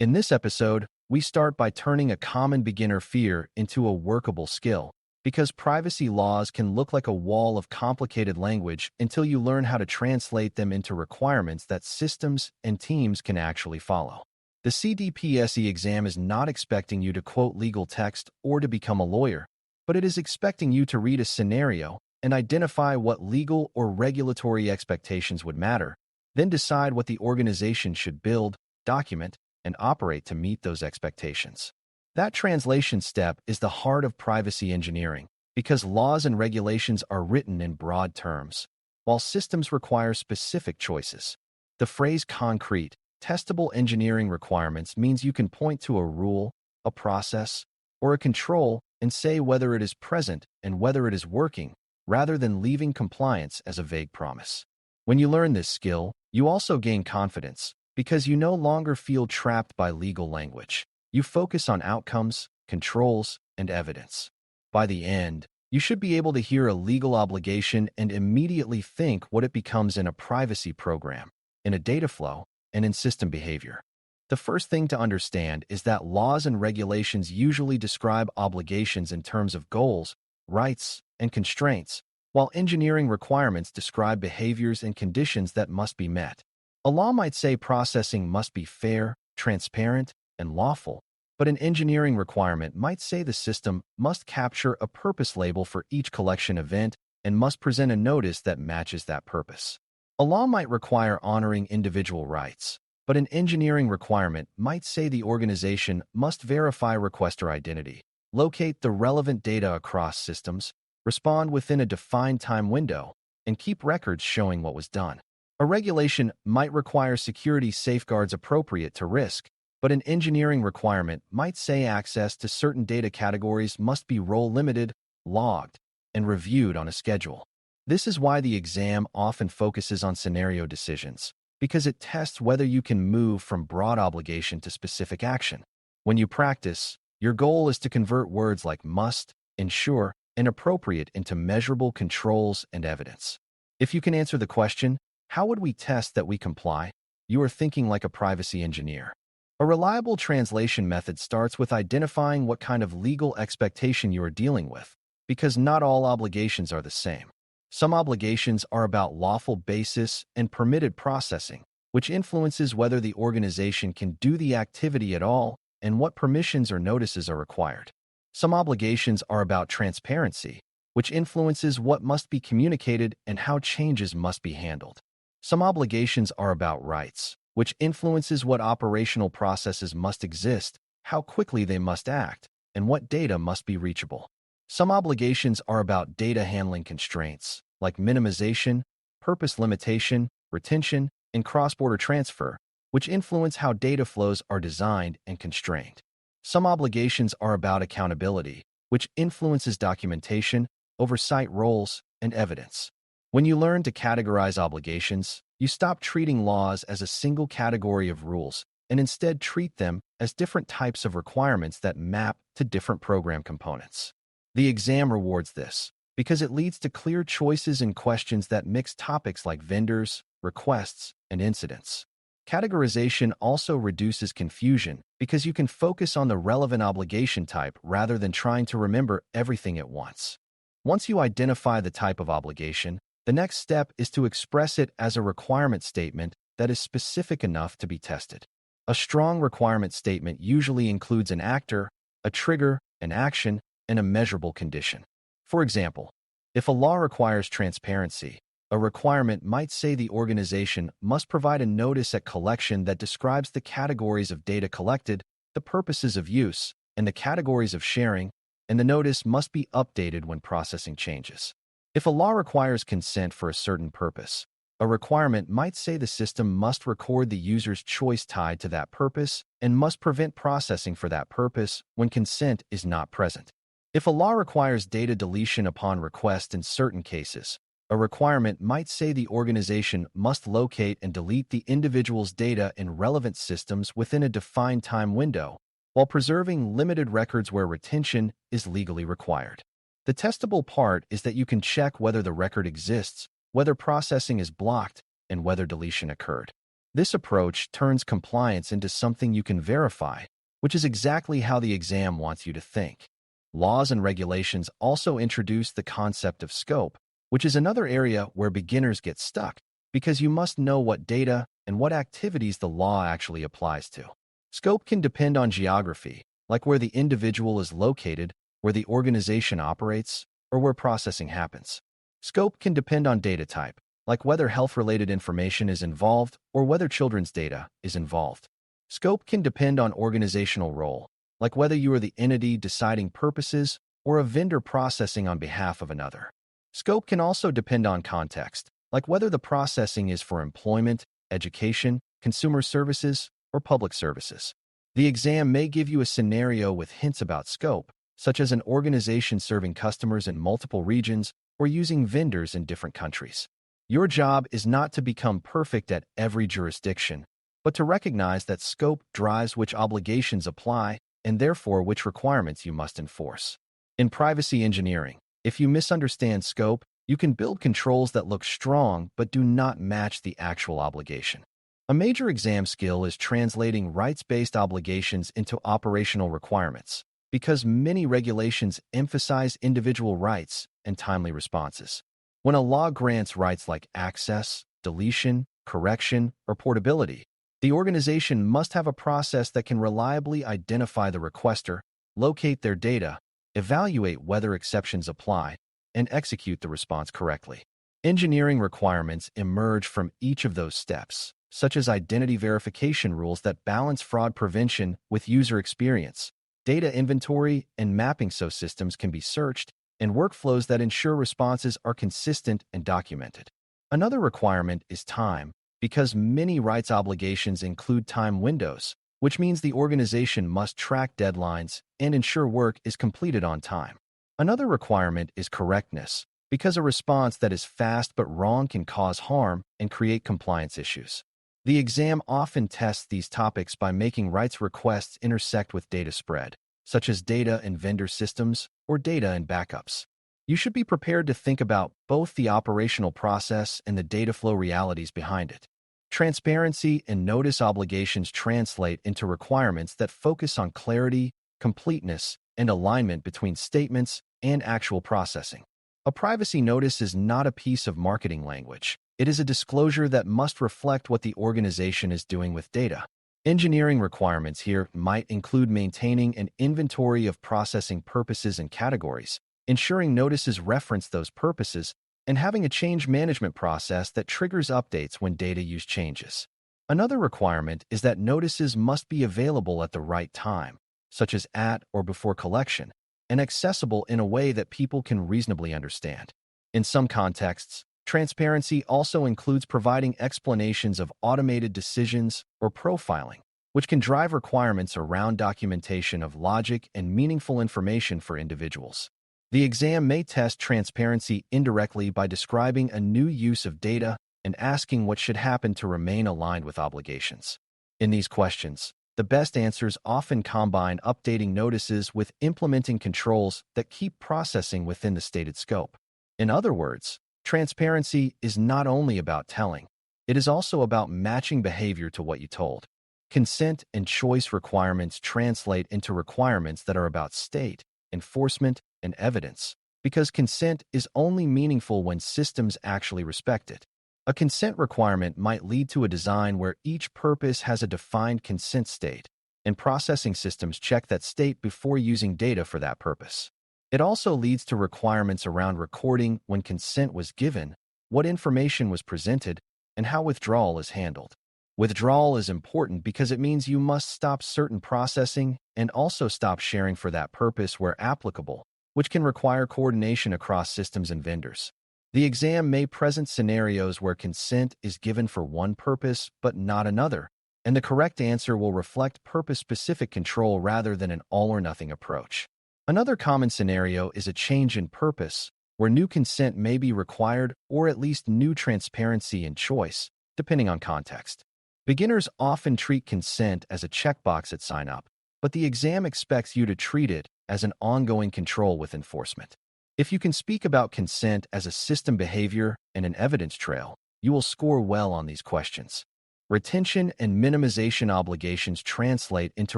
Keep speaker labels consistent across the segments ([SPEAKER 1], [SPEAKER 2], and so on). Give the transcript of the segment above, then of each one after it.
[SPEAKER 1] In this episode, we start by turning a common beginner fear into a workable skill, because privacy laws can look like a wall of complicated language until you learn how to translate them into requirements that systems and teams can actually follow. The CDPSE exam is not expecting you to quote legal text or to become a lawyer, but it is expecting you to read a scenario and identify what legal or regulatory expectations would matter, then decide what the organization should build, document, and operate to meet those expectations. That translation step is the heart of privacy engineering, because laws and regulations are written in broad terms, while systems require specific choices. The phrase concrete, testable engineering requirements means you can point to a rule, a process, or a control and say whether it is present and whether it is working, rather than leaving compliance as a vague promise. When you learn this skill, you also gain confidence, because you no longer feel trapped by legal language. You focus on outcomes, controls, and evidence. By the end, you should be able to hear a legal obligation and immediately think what it becomes in a privacy program, in a data flow, and in system behavior. The first thing to understand is that laws and regulations usually describe obligations in terms of goals, rights, and constraints, while engineering requirements describe behaviors and conditions that must be met. A law might say processing must be fair, transparent, and lawful, but an engineering requirement might say the system must capture a purpose label for each collection event and must present a notice that matches that purpose. A law might require honoring individual rights, but an engineering requirement might say the organization must verify requester identity, locate the relevant data across systems, respond within a defined time window, and keep records showing what was done. A regulation might require security safeguards appropriate to risk, but an engineering requirement might say access to certain data categories must be role-limited, logged, and reviewed on a schedule. This is why the exam often focuses on scenario decisions, because it tests whether you can move from broad obligation to specific action. When you practice, your goal is to convert words like must, ensure, and appropriate into measurable controls and evidence. If you can answer the question, how would we test that we comply? You are thinking like a privacy engineer. A reliable translation method starts with identifying what kind of legal expectation you are dealing with, because not all obligations are the same. Some obligations are about lawful basis and permitted processing, which influences whether the organization can do the activity at all and what permissions or notices are required. Some obligations are about transparency, which influences what must be communicated and how changes must be handled. Some obligations are about rights, which influences what operational processes must exist, how quickly they must act, and what data must be reachable. Some obligations are about data handling constraints, like minimization, purpose limitation, retention, and cross-border transfer, which influence how data flows are designed and constrained. Some obligations are about accountability, which influences documentation, oversight roles, and evidence. When you learn to categorize obligations, you stop treating laws as a single category of rules and instead treat them as different types of requirements that map to different program components. The exam rewards this because it leads to clear choices and questions that mix topics like vendors, requests, and incidents. Categorization also reduces confusion because you can focus on the relevant obligation type rather than trying to remember everything at once. Once you identify the type of obligation, the next step is to express it as a requirement statement that is specific enough to be tested. A strong requirement statement usually includes an actor, a trigger, an action, and a measurable condition. For example, if a law requires transparency, a requirement might say the organization must provide a notice at collection that describes the categories of data collected, the purposes of use, and the categories of sharing, and the notice must be updated when processing changes. If a law requires consent for a certain purpose, a requirement might say the system must record the user's choice tied to that purpose and must prevent processing for that purpose when consent is not present. If a law requires data deletion upon request in certain cases, a requirement might say the organization must locate and delete the individual's data in relevant systems within a defined time window, while preserving limited records where retention is legally required. The testable part is that you can check whether the record exists, whether processing is blocked, and whether deletion occurred. This approach turns compliance into something you can verify, which is exactly how the exam wants you to think. Laws and regulations also introduce the concept of scope, which is another area where beginners get stuck, because you must know what data and what activities the law actually applies to. Scope can depend on geography, like where the individual is located, where the organization operates, or where processing happens. Scope can depend on data type, like whether health-related information is involved or whether children's data is involved. Scope can depend on organizational role, like whether you are the entity deciding purposes or a vendor processing on behalf of another. Scope can also depend on context, like whether the processing is for employment, education, consumer services, or public services. The exam may give you a scenario with hints about scope, such as an organization serving customers in multiple regions or using vendors in different countries. Your job is not to become perfect at every jurisdiction, but to recognize that scope drives which obligations apply and therefore which requirements you must enforce. In privacy engineering, if you misunderstand scope, you can build controls that look strong but do not match the actual obligation. A major exam skill is translating rights-based obligations into operational requirements, because many regulations emphasize individual rights and timely responses. When a law grants rights like access, deletion, correction, or portability, the organization must have a process that can reliably identify the requester, locate their data, evaluate whether exceptions apply, and execute the response correctly. Engineering requirements emerge from each of those steps, such as identity verification rules that balance fraud prevention with user experience, data inventory and mapping so systems can be searched, and workflows that ensure responses are consistent and documented. Another requirement is time, because many rights obligations include time windows, which means the organization must track deadlines and ensure work is completed on time. Another requirement is correctness, because a response that is fast but wrong can cause harm and create compliance issues. The exam often tests these topics by making rights requests intersect with data spread, such as data in vendor systems or data in backups. You should be prepared to think about both the operational process and the data flow realities behind it. Transparency and notice obligations translate into requirements that focus on clarity, completeness, and alignment between statements and actual processing. A privacy notice is not a piece of marketing language. It is a disclosure that must reflect what the organization is doing with data. Engineering requirements here might include maintaining an inventory of processing purposes and categories, ensuring notices reference those purposes, and having a change management process that triggers updates when data use changes. Another requirement is that notices must be available at the right time, such as at or before collection, and accessible in a way that people can reasonably understand. In some contexts, transparency also includes providing explanations of automated decisions or profiling, which can drive requirements around documentation of logic and meaningful information for individuals. The exam may test transparency indirectly by describing a new use of data and asking what should happen to remain aligned with obligations. In these questions, the best answers often combine updating notices with implementing controls that keep processing within the stated scope. In other words, transparency is not only about telling, it is also about matching behavior to what you told. Consent and choice requirements translate into requirements that are about state, enforcement, and evidence, because consent is only meaningful when systems actually respect it. A consent requirement might lead to a design where each purpose has a defined consent state, and processing systems check that state before using data for that purpose. It also leads to requirements around recording when consent was given, what information was presented, and how withdrawal is handled. Withdrawal is important because it means you must stop certain processing and also stop sharing for that purpose where applicable, which can require coordination across systems and vendors. The exam may present scenarios where consent is given for one purpose but not another, and the correct answer will reflect purpose-specific control rather than an all-or-nothing approach. Another common scenario is a change in purpose, where new consent may be required or at least new transparency and choice, depending on context. Beginners often treat consent as a checkbox at sign-up, but the exam expects you to treat it as an ongoing control with enforcement. If you can speak about consent as a system behavior and an evidence trail, you will score well on these questions. Retention and minimization obligations translate into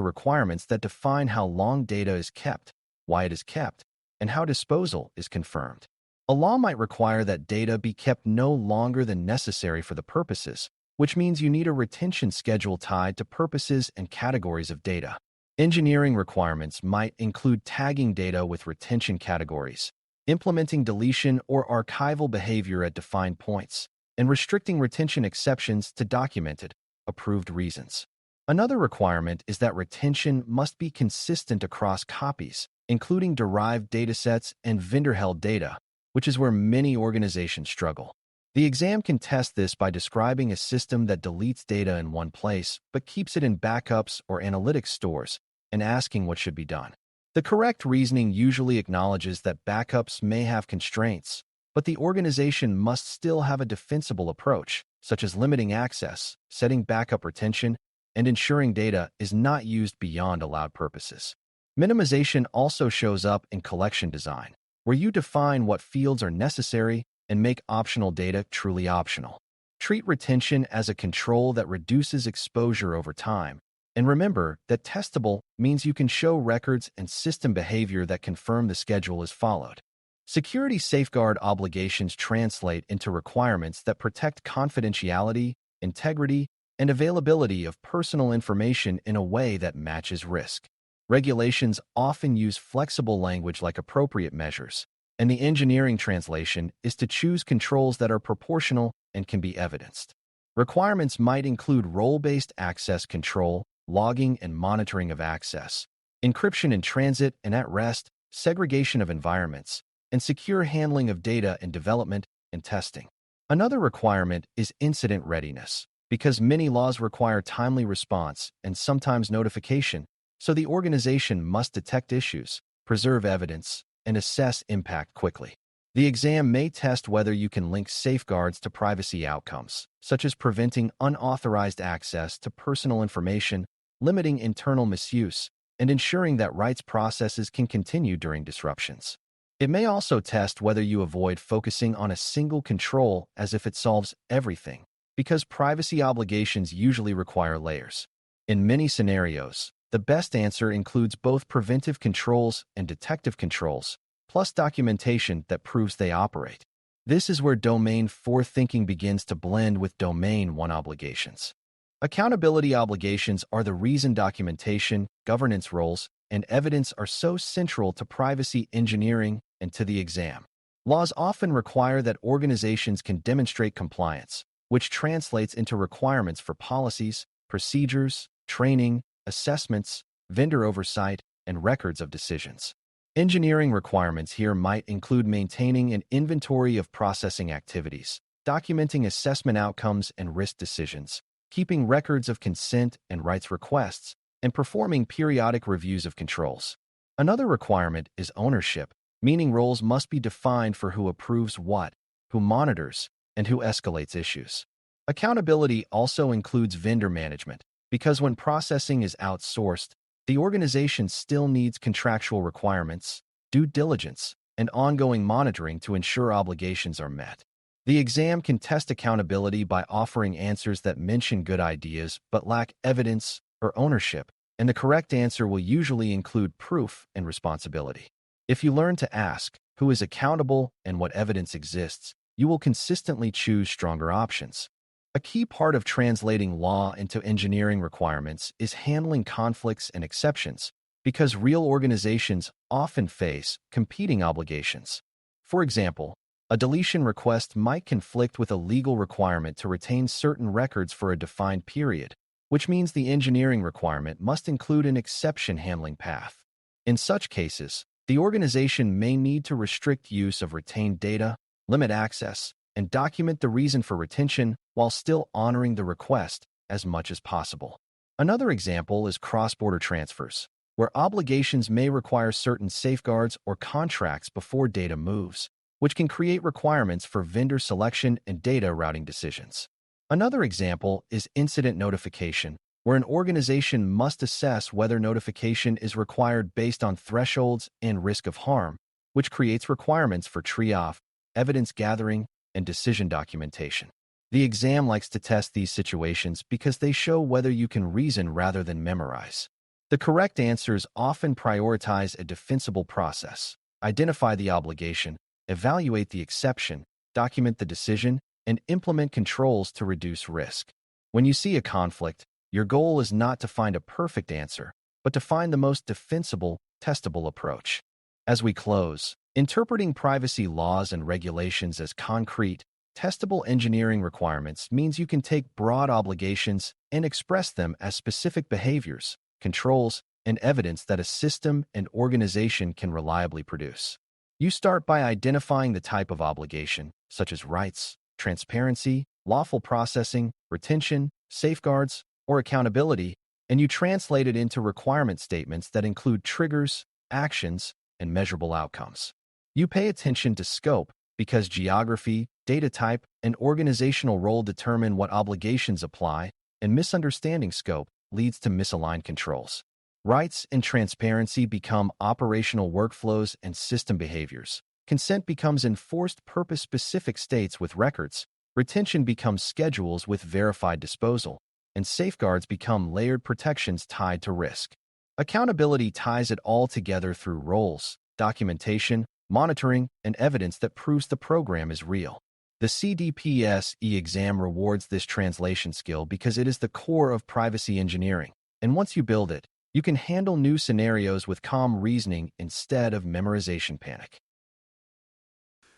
[SPEAKER 1] requirements that define how long data is kept, why it is kept, and how disposal is confirmed. A law might require that data be kept no longer than necessary for the purposes, which means you need a retention schedule tied to purposes and categories of data. Engineering requirements might include tagging data with retention categories, implementing deletion or archival behavior at defined points, and restricting retention exceptions to documented, approved reasons. Another requirement is that retention must be consistent across copies, including derived datasets and vendor-held data, which is where many organizations struggle. The exam can test this by describing a system that deletes data in one place but keeps it in backups or analytics stores, and asking what should be done. The correct reasoning usually acknowledges that backups may have constraints, but the organization must still have a defensible approach, such as limiting access, setting backup retention, and ensuring data is not used beyond allowed purposes. Minimization also shows up in collection design, where you define what fields are necessary and make optional data truly optional. Treat retention as a control that reduces exposure over time, and remember that testable means you can show records and system behavior that confirm the schedule is followed. Security safeguard obligations translate into requirements that protect confidentiality, integrity, and availability of personal information in a way that matches risk. Regulations often use flexible language like appropriate measures, and the engineering translation is to choose controls that are proportional and can be evidenced. Requirements might include role-based access control, logging and monitoring of access, encryption in transit and at rest, segregation of environments, and secure handling of data in development and testing. Another requirement is incident readiness, because many laws require timely response and sometimes notification, so the organization must detect issues, preserve evidence, and assess impact quickly. The exam may test whether you can link safeguards to privacy outcomes, such as preventing unauthorized access to personal information, limiting internal misuse, and ensuring that rights processes can continue during disruptions. It may also test whether you avoid focusing on a single control as if it solves everything, because privacy obligations usually require layers. In many scenarios, the best answer includes both preventive controls and detective controls, plus documentation that proves they operate. This is where Domain 4 thinking begins to blend with Domain 1 obligations. Accountability obligations are the reason documentation, governance roles, and evidence are so central to privacy engineering and to the exam. Laws often require that organizations can demonstrate compliance, which translates into requirements for policies, procedures, training, assessments, vendor oversight, and records of decisions. Engineering requirements here might include maintaining an inventory of processing activities, documenting assessment outcomes and risk decisions, keeping records of consent and rights requests, and performing periodic reviews of controls. Another requirement is ownership, meaning roles must be defined for who approves what, who monitors, and who escalates issues. Accountability also includes vendor management, because when processing is outsourced, the organization still needs contractual requirements, due diligence, and ongoing monitoring to ensure obligations are met. The exam can test accountability by offering answers that mention good ideas but lack evidence or ownership, and the correct answer will usually include proof and responsibility. If you learn to ask who is accountable and what evidence exists, you will consistently choose stronger options. A key part of translating law into engineering requirements is handling conflicts and exceptions, because real organizations often face competing obligations. For example, a deletion request might conflict with a legal requirement to retain certain records for a defined period, which means the engineering requirement must include an exception handling path. In such cases, the organization may need to restrict use of retained data, limit access, and document the reason for retention while still honoring the request as much as possible. Another example is cross-border transfers, where obligations may require certain safeguards or contracts before data moves, which can create requirements for vendor selection and data routing decisions. Another example is incident notification, where an organization must assess whether notification is required based on thresholds and risk of harm, which creates requirements for triage, evidence gathering, and decision documentation. The exam likes to test these situations because they show whether you can reason rather than memorize. The correct answers often prioritize a defensible process, identify the obligation, evaluate the exception, document the decision, and implement controls to reduce risk. When you see a conflict, your goal is not to find a perfect answer, but to find the most defensible, testable approach. As we close, interpreting privacy laws and regulations as concrete, testable engineering requirements means you can take broad obligations and express them as specific behaviors, controls, and evidence that a system and organization can reliably produce. You start by identifying the type of obligation, such as rights, transparency, lawful processing, retention, safeguards, or accountability, and you translate it into requirement statements that include triggers, actions, and measurable outcomes. You pay attention to scope because geography, data type, and organizational role determine what obligations apply, and misunderstanding scope leads to misaligned controls. Rights and transparency become operational workflows and system behaviors. Consent becomes enforced purpose-specific states with records. Retention becomes schedules with verified disposal, and safeguards become layered protections tied to risk. Accountability ties it all together through roles, documentation, monitoring, and evidence that proves the program is real. The CDPSE exam rewards this translation skill because it is the core of privacy engineering, and once you build it, you can handle new scenarios with calm reasoning instead of memorization panic.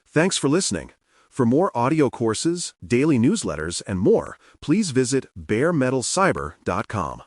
[SPEAKER 2] Thanks for listening. For more audio courses, daily newsletters, and more, please visit baremetalcyber.com.